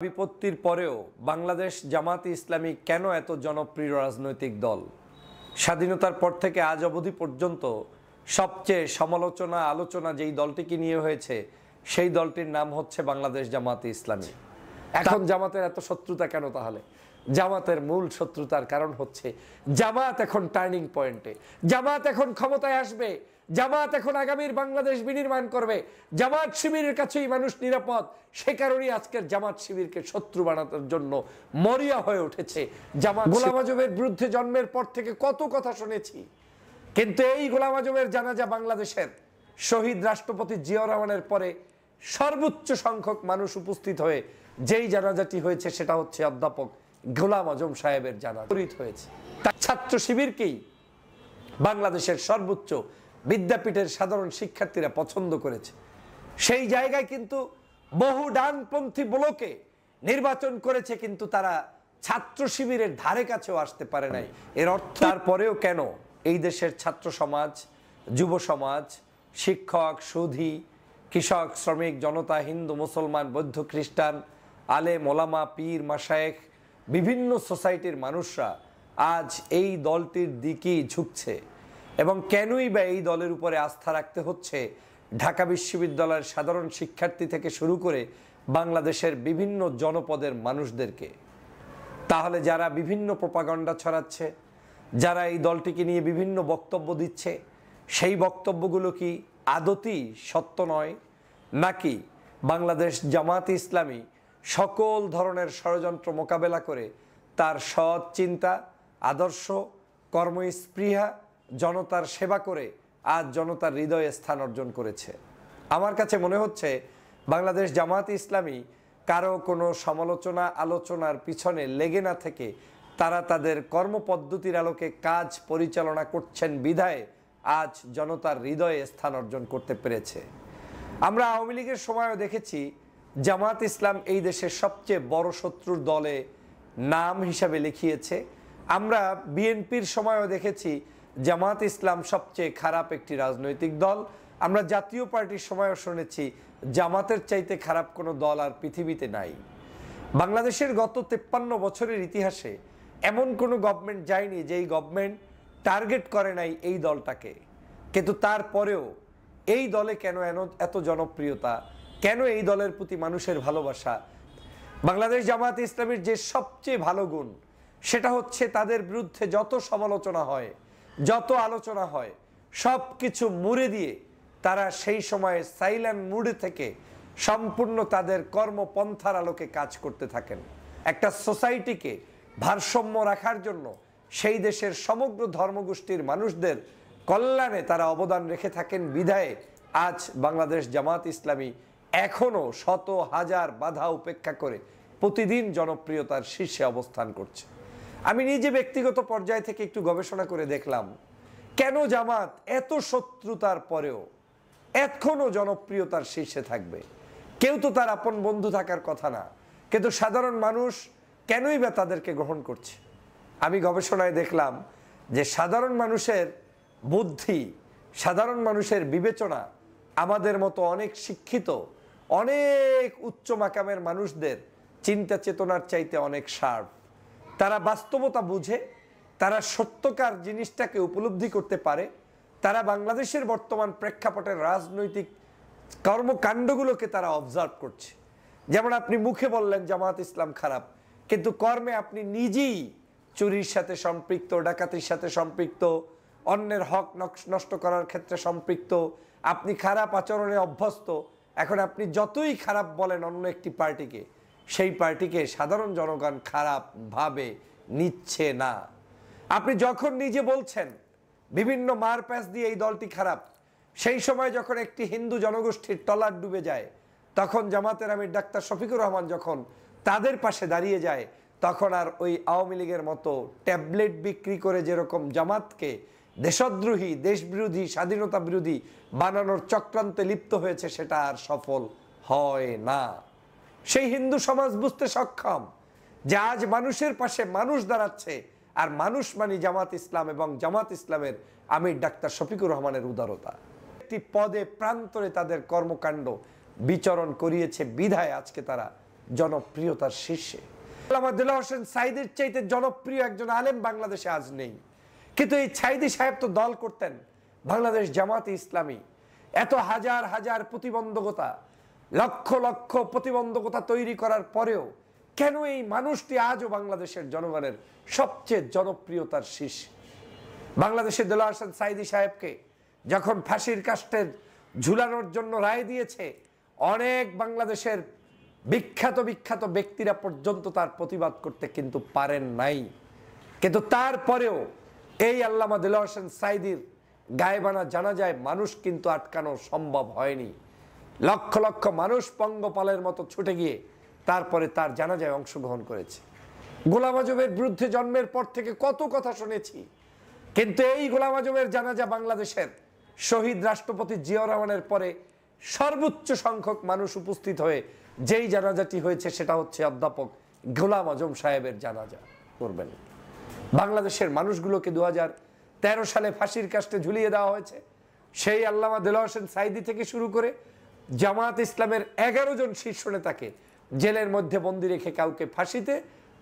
বিপত্তির পরেও বাংলাদেশ জামাতে ইসলামী কেন এত জনপ্রিয় রাজনৈতিক দল? স্বাধীনতার পর থেকে আজ অবধি পর্যন্ত সবচেয়ে সমালোচনা আলোচনা যেই দলটিকে নিয়ে হয়েছে সেই দলটির নাম হচ্ছে বাংলাদেশ জামাতে ইসলামী। এখন জামাতের এত শত্রুতা কেন? তাহলে জামাতের মূল শত্রুতার কারণ হচ্ছে জামাত এখন টার্নিং পয়েন্টে, জামাত এখন ক্ষমতায় আসবে, জামাত এখন আগামীর বাংলাদেশ বিনির্মাণ করবে, জামাত শিবিরের কাছেই মানুষ নিরাপদ। সে কারণেই আজকের জামাত শিবিরকে শত্রু বানানোর জন্য মরিয়া হয়ে উঠেছে জামাত। গোলাম আজমের বিরুদ্ধে জন্মের পর থেকে কত কথা শুনেছি, কিন্তু এই গোলাম আজমের জানাজা বাংলাদেশের শহীদ রাষ্ট্রপতি জিয়াউর রহমানের পরে সর্বোচ্চ সংখ্যক মানুষ উপস্থিত হয়ে যেই জানাজাটি হয়েছে সেটা হচ্ছে অধ্যাপক গোলাম আজম সাহেবের জানাজা হয়েছে। তার ছাত্র শিবিরকেই বাংলাদেশের সর্বোচ্চ বিদ্যাপীঠের সাধারণ শিক্ষার্থীরা পছন্দ করেছে। সেই জায়গায় কিন্তু বহু ডানপন্থী ব্লকে নির্বাচন করেছে, কিন্তু তারা ছাত্র শিবিরের ধারে কাছেও আসতে পারে নাই। এর অর্থ তারপরেও কেন এই দেশের ছাত্র সমাজ, যুব সমাজ, শিক্ষক, সুধী, কৃষক, শ্রমিক, জনতা, হিন্দু, মুসলমান, বৌদ্ধ, খ্রিস্টান, আলেম, ওলামা, পীর, মাশায়েখ, বিভিন্ন সোসাইটির মানুষরা আজ এই দলটির দিকেই ঝুঁকছে? এবং কেনই বা এই দলের উপরে আস্থা রাখতে হচ্ছে ঢাকা বিশ্ববিদ্যালয়ের সাধারণ শিক্ষার্থী থেকে শুরু করে বাংলাদেশের বিভিন্ন জনপদের মানুষদেরকে? তাহলে যারা বিভিন্ন প্রপাগান্ডা ছড়াচ্ছে, যারা এই দলটিকে নিয়ে বিভিন্ন বক্তব্য দিচ্ছে, সেই বক্তব্যগুলো কি আদতেই সত্য নয়, নাকি বাংলাদেশ জামাতে ইসলামী সকল ধরনের ষড়যন্ত্র মোকাবেলা করে তার সৎ চিন্তা, আদর্শ, কর্মস্পৃহা, জনতার সেবা করে আজ জনতার হৃদয়ে স্থান অর্জন করেছে? আমার কাছে মনে হচ্ছে বাংলাদেশ জামাতে ইসলামী কারো কোনো সমালোচনা আলোচনার পিছনে লেগে না থেকে তারা তাদের কর্মপদ্ধতির আলোকে কাজ পরিচালনা করছেন বিধায় আজ জনতার হৃদয়ে স্থান অর্জন করতে পেরেছে। আমরা আওয়ামী লীগের সময়ও দেখেছি জামাত ইসলাম এই দেশের সবচেয়ে বড় শত্রুর দলে নাম হিসাবে লিখিয়েছে। আমরা বিএনপির সময়ও দেখেছি জামাত ইসলাম সবচেয়ে খারাপ একটি রাজনৈতিক দল। আমরা জাতীয় পার্টির সময়ও শুনেছি জামাতের চাইতে খারাপ কোনো দল আর পৃথিবীতে নাই। বাংলাদেশের গত 53 বছরের ইতিহাসে এমন কোনো গভর্নমেন্ট যায়নি যেই গভর্নমেন্ট টার্গেট করে নাই এই দলটাকে। কিন্তু তারপরেও এই দলে কেন এত জনপ্রিয়তা, কেন এই দলের প্রতি মানুষের ভালোবাসা? বাংলাদেশ জামাতে ইসলামীর যে সবচেয়ে ভালো গুণ সেটা হচ্ছে তাদের বিরুদ্ধে যত সমালোচনা হয়, যত আলোচনা হয়, সব কিছু মুড়ে দিয়ে তারা সেই সময়ে সাইলেন্ট মুডে থেকে সম্পূর্ণ তাদের কর্মপন্থার আলোকে কাজ করতে থাকেন। একটা সোসাইটিকে ভারসাম্য রাখার জন্য সেই দেশের সমগ্র ধর্মগোষ্ঠীর মানুষদের কল্যাণে তারা অবদান রেখে থাকেন বিধায় আজ বাংলাদেশ জামাত ইসলামী এখনও শত হাজার বাধা উপেক্ষা করে প্রতিদিন জনপ্রিয়তার শীর্ষে অবস্থান করছে। আমি নিজে ব্যক্তিগত পর্যায় থেকে একটু গবেষণা করে দেখলাম কেন জামাত এত শত্রুতার পরেও এখনও জনপ্রিয়তার শীর্ষে থাকবে। কেউ তো তার আপন বন্ধু থাকার কথা না, কিন্তু সাধারণ মানুষ কেনই বা তাদেরকে গ্রহণ করছে? আমি গবেষণায় দেখলাম যে সাধারণ মানুষের বুদ্ধি, সাধারণ মানুষের বিবেচনা আমাদের মতো অনেক শিক্ষিত, অনেক উচ্চ মাকামের মানুষদের চিন্তা চেতনার চাইতে অনেক শার্প। তারা বাস্তবতা বুঝে, তারা সত্যকার জিনিসটাকে উপলব্ধি করতে পারে। তারা বাংলাদেশের বর্তমান প্রেক্ষাপটের রাজনৈতিক কর্মকাণ্ডগুলোকে তারা অবজার্ভ করছে। যেমন আপনি মুখে বললেন জামাত ইসলাম খারাপ, কিন্তু কর্মে আপনি নিজেই চুরির সাথে সম্পৃক্ত, ডাকাতির সাথে সম্পৃক্ত, অন্যের হক নষ্ট করার ক্ষেত্রে সম্পৃক্ত, আপনি খারাপ আচরণে অভ্যস্ত। এখন আপনি যতই খারাপ বলেন অন্য একটি পার্টিকে, সেই পার্টিকে সাধারণ জনগণ খারাপ ভাবে নিচ্ছে না। আপনি যখন নিজে বলছেন বিভিন্ন মারপ্যাচ দিয়ে এই দলটি খারাপ, সেই সময় যখন একটি হিন্দু জনগোষ্ঠীর ট্রলার ডুবে যায়, তখন জামাতের আমির ডাক্তার শফিকুর রহমান যখন তাদের পাশে দাঁড়িয়ে যায়, তখন আর ওই আওয়ামী লীগের মতো ট্যাবলেট বিক্রি করে যেরকম জামাতকে দেশদ্রোহী, দেশবিরোধী, স্বাধীনতা বিরোধী বানানোর চক্রান্তে লিপ্ত হয়েছে সেটা আর সফল হয় না। সেই হিন্দু সমাজ বুঝতে সক্ষম যে আজ মানুষের পাশে মানুষ দাঁড়াচ্ছে, আর মানুষ মানে জামাত ইসলাম এবং জামাত ইসলামের আমির ডাক্তার শফিকুর রহমানের উদারতা। একটি পদে প্রান্তরে তাদের কর্মকাণ্ড বিচরণ করিয়েছে বিধায় আজকে তারা জনপ্রিয়তার শীর্ষে। আল্লামা দেলোয়ার হোসেন সাঈদীর চাইতে জনপ্রিয় একজন আলেম বাংলাদেশে আজ নেই। কিন্তু এই সাঈদী সাহেব তো দল করতেন বাংলাদেশ জামাতে ইসলামী। এত হাজার হাজার প্রতিবন্ধকতা, লক্ষ লক্ষ প্রতিবন্ধকতা তৈরি করার পরেও কেন এই মানুষটি আজও বাংলাদেশের জনগণের সবচেয়ে জনপ্রিয়তার শীর্ষে? বাংলাদেশের দেলোয়ার হোসেন সাঈদী সাহেবকে যখন ফাঁসির কাস্টে ঝুলানোর জন্য রায় দিয়েছে, অনেক বাংলাদেশের বিখ্যাত বিখ্যাত ব্যক্তিরা পর্যন্ত তার প্রতিবাদ করতে কিন্তু পারেন নাই। কিন্তু তারপরেও এই আল্লামা দেলোয়ার হোসেন সাঈদীর গায়েবানা জানাজায় মানুষ কিন্তু আটকানো সম্ভব হয়নি। লক্ষ লক্ষ মানুষ পঙ্গপালের মতো ছুটে গিয়ে তারপরে তার জানাজায় অংশগ্রহণ করেছে। গোলাম আজমের বিরুদ্ধে জন্মের পর থেকে কত কথা শুনেছি, কিন্তু এই গোলাম আজমের জানাজা বাংলাদেশের শহীদ রাষ্ট্রপতি জিয়াউর রহমানের পরে সর্বোচ্চ সংখ্যক মানুষ উপস্থিত হয়ে যেই জানাজাটি হয়েছে সেটা হচ্ছে অধ্যাপক গোলাম আজম সাহেবের জানাজা করবেন। বাংলাদেশের মানুষগুলোকে 2013 সালে ফাঁসির কাস্টে ঝুলিয়ে দেওয়া হয়েছে। সেই আল্লামা দেলোয়ার হোসেন সাঈদী থেকে শুরু করে জামাত ইসলামের 11 জন শীর্ষ নেতাকে জেলের মধ্যে বন্দি রেখে কাউকে ফাঁসিতে,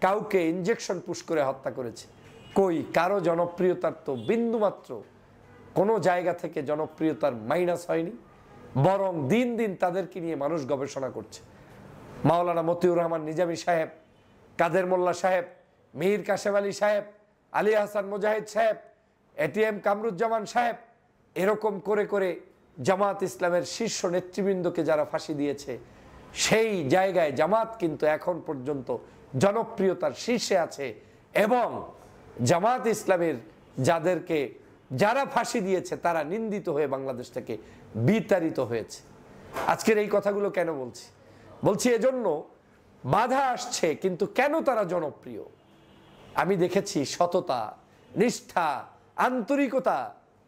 কাউকে ইনজেকশন পুশ করে হত্যা করেছে। কই কারো জনপ্রিয়তার তো বিন্দুমাত্র কোনো জায়গা থেকে জনপ্রিয়তার মাইনাস হয়নি, বরং দিন দিন তাদেরকে নিয়ে মানুষ গবেষণা করছে। মাওলানা মতিউর রহমান নিজামী সাহেব, কাদের মোল্লা সাহেব, মীর কাশেম আলী সাহেব, আলী হাসান মুজাহিদ সাহেব, এটিএম কামরুজ্জামান সাহেব, এরকম করে করে জামাত ইসলামের শীর্ষ নেতৃবৃন্দকে যারা ফাঁসি দিয়েছে, সেই জায়গায় জামাত কিন্তু এখন পর্যন্ত জনপ্রিয়তার শীর্ষে আছে। এবং জামাত ইসলামের যারা ফাঁসি দিয়েছে তারা নিন্দিত হয়ে বাংলাদেশ থেকে বিতাড়িত হয়েছে। আজকের এই কথাগুলো কেন বলছি এজন্য, বাধা আসছে কিন্তু কেন তারা জনপ্রিয়? আমি দেখেছি সততা, নিষ্ঠা, আন্তরিকতা,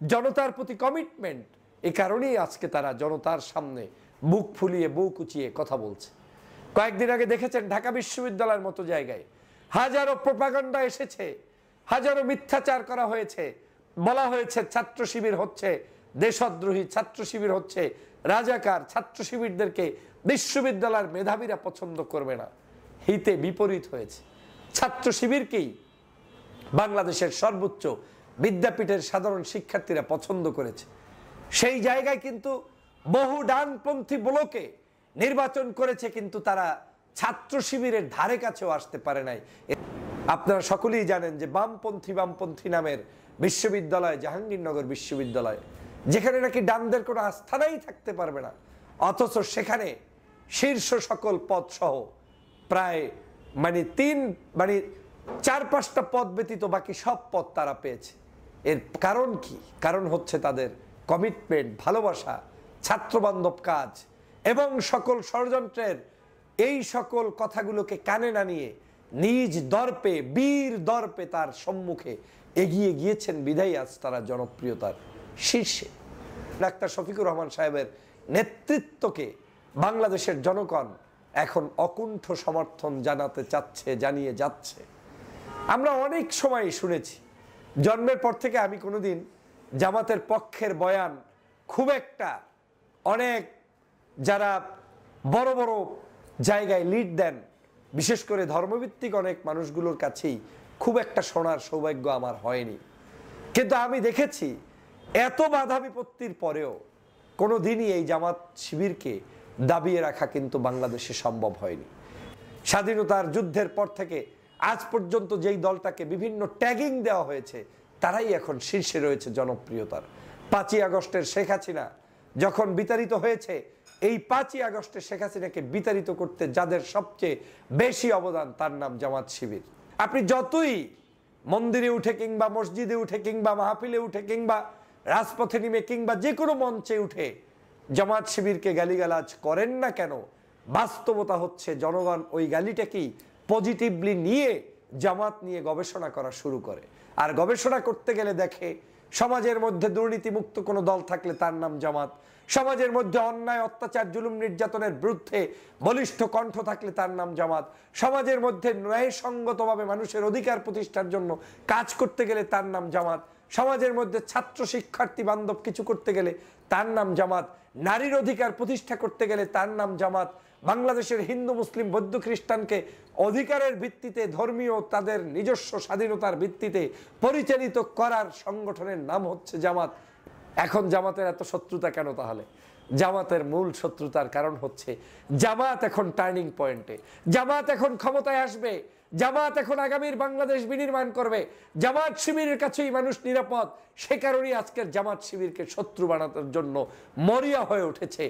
জনতার প্রতি কমিটমেন্ট, এই কারণেই আজকে তারা জনতার সামনে বুক ফুলিয়ে বুক উঁচিয়ে কথা বলছে। কয়েকদিন আগে দেখেছেন ঢাকা বিশ্ববিদ্যালয়ের মতো জায়গায় হাজারো প্রোপাগান্ডা এসেছে, হাজারো মিথ্যাচার করা হয়েছে, বলা হয়েছে ছাত্র শিবির হচ্ছে দেশদ্রোহী, ছাত্র শিবির হচ্ছে রাজাকার, ছাত্র শিবিরদেরকে বিশ্ববিদ্যালয়ের মেধাবীরা পছন্দ করবে না। হিতে বিপরীত হয়েছে। ছাত্র শিবিরকেই বাংলাদেশের সর্বোচ্চ বিদ্যাপীঠের সাধারণ শিক্ষার্থীরা পছন্দ করেছে। সেই জায়গায় কিন্তু বহু ডানপন্থী ব্লকে নির্বাচন করেছে, কিন্তু তারা ছাত্র শিবিরের ধারে কাছেও আসতে পারে নাই। আপনারা সকলেই জানেন যে বামপন্থী নামের বিশ্ববিদ্যালয়, জাহাঙ্গীরনগর বিশ্ববিদ্যালয়, যেখানে নাকি ডানদের কোনো আস্থানাই থাকতে পারবে না, অথচ সেখানে শীর্ষ সকল পদ সহ প্রায় 4-5টা পদ ব্যতীত বাকি সব পদ তারা পেয়েছে। এর কারণ কি? কারণ হচ্ছে তাদের কমিটমেন্ট, ভালোবাসা, ছাত্রবান্ধব কাজ এবং সকল ষড়যন্ত্রের এই সকল কথাগুলোকে কানে না নিয়ে নিজ দর্পে, বীর দর্পে তার সম্মুখে এগিয়ে গিয়েছেন বিধায়ী আজ তারা জনপ্রিয়তার শীর্ষে। ডাক্তার শফিকুর রহমান সাহেবের নেতৃত্বকে বাংলাদেশের জনগণ এখন অকুণ্ঠ সমর্থন জানিয়ে যাচ্ছে। আমরা অনেক সময় শুনেছি, জন্মের পর থেকে আমি কোনোদিন জামাতের পক্ষের বয়ান খুব একটা, অনেক যারা বড় বড় জায়গায় লিড দেন, বিশেষ করে ধর্মভিত্তিক অনেক মানুষগুলোর কাছেই খুব একটা শোনার সৌভাগ্য আমার হয়নি। কিন্তু আমি দেখেছি এত বাধা বিপত্তির পরেও কোনো দিনই এই জামাত শিবিরকে দাবিয়ে রাখা কিন্তু বাংলাদেশে সম্ভব হয়নি। স্বাধীনতার যুদ্ধের পর থেকে আজ পর্যন্ত যেই দলটাকে বিভিন্ন ট্যাগিং দেওয়া হয়েছে, তারাই এখন শীর্ষে রয়েছে জনপ্রিয়তার। 5ই আগস্টের শেখ হাসিনা যখন বিতাড়িত হয়েছে, এই 5ই আগস্টে শেখ হাসিনাকে বিতাড়িত করতে যাদের সবচেয়ে বেশি অবদান, তার নাম জামাত শিবির। আপনি যতই মন্দিরে উঠে কিংবা মসজিদে উঠে কিংবা মাহফিলে উঠে কিংবা রাজপথে নেমে কিংবা যে কোনো মঞ্চে উঠে জামাত শিবিরকে গালিগালাজ করেন না কেন, বাস্তবতা হচ্ছে জনগণ ওই গালিটাকেই পজিটিভলি নিয়ে জামাত নিয়ে গবেষণা করা শুরু করে। আর গবেষণা করতে গেলে দেখে সমাজের মধ্যে দুর্নীতিমুক্ত কোনো দল থাকলে তার নাম জামাত, সমাজের মধ্যে অন্যায়, অত্যাচার, জুলুম, নির্যাতনের বিরুদ্ধে বলিষ্ঠ কণ্ঠ থাকলে তার নাম জামাত, সমাজের মধ্যে ন্যায়সঙ্গতভাবে মানুষের অধিকার প্রতিষ্ঠার জন্য কাজ করতে গেলে তার নাম জামাত, সমাজের মধ্যে ছাত্র শিক্ষার্থী বান্ধব কিছু করতে গেলে তার নাম জামাত, নারীর অধিকার প্রতিষ্ঠা করতে গেলে তার নাম জামাত, বাংলাদেশের হিন্দু মুসলিম বৌদ্ধ খ্রিস্টানকে অধিকারের ভিত্তিতে ধর্মীয় তাদের নিজস্ব স্বাধীনতার ভিত্তিতে পরিচালিত করার সংগঠনের নাম হচ্ছে জামাত। এখন জামাতের এত শত্রুতা কেন? তাহলে জামাতের মূল শত্রুতার কারণ হচ্ছে জামাত এখন টার্নিং পয়েন্টে, জামাত এখন ক্ষমতায় আসবে, জামাত এখন আগামীর বাংলাদেশ বিনির্মাণ করবে, জামাত শিবিরের কাছেই মানুষ নিরাপদ। সে কারণেই আজকের জামাত শিবিরকে শত্রু বানানোর জন্য মরিয়া হয়ে উঠেছে।